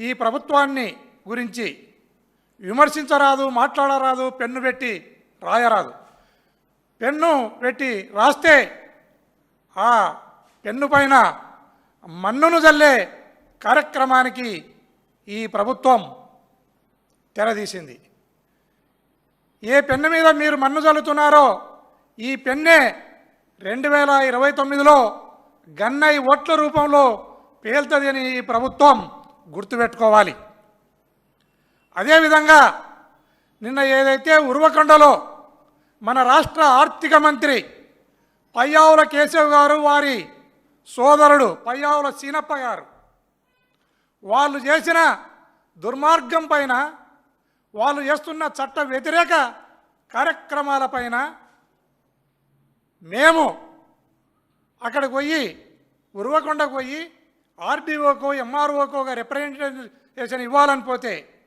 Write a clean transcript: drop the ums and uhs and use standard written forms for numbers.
ఈ ప్రభుత్వాన్ని గురించి విమర్శించరాదు, మాట్లాడరాదు, పెన్ను పెట్టి రాయరాదు. పెన్ను పెట్టి రాస్తే ఆ పెన్ను పైన మన్నును జల్లే కార్యక్రమానికి ఈ ప్రభుత్వం తెరదీసింది. ఏ పెన్ను మీద మీరు మన్ను జల్లుతున్నారో ఈ పెన్నే 2029లో గన్నై ఓట్ల రూపంలో పేల్తుంది అని ఈ ప్రభుత్వం గుర్తుపెట్టుకోవాలి. అదేవిధంగా నిన్న ఏదైతే ఉర్వకొండలో మన రాష్ట్ర ఆర్థిక మంత్రి పయ్యావుల కేశవ్ గారు, వారి సోదరుడు పయ్యావుల సీనప్ప గారు వాళ్ళు చేసిన దుర్మార్గం పైన, వాళ్ళు చేస్తున్న చట్ట వ్యతిరేక కార్యక్రమాలపైన మేము అక్కడికి పోయి ఉర్వకొండకు పోయి ఆర్డీఓకో ఎంఆర్ఓకో రిప్రజెంటేషన్ ఇవ్వాలని పోతే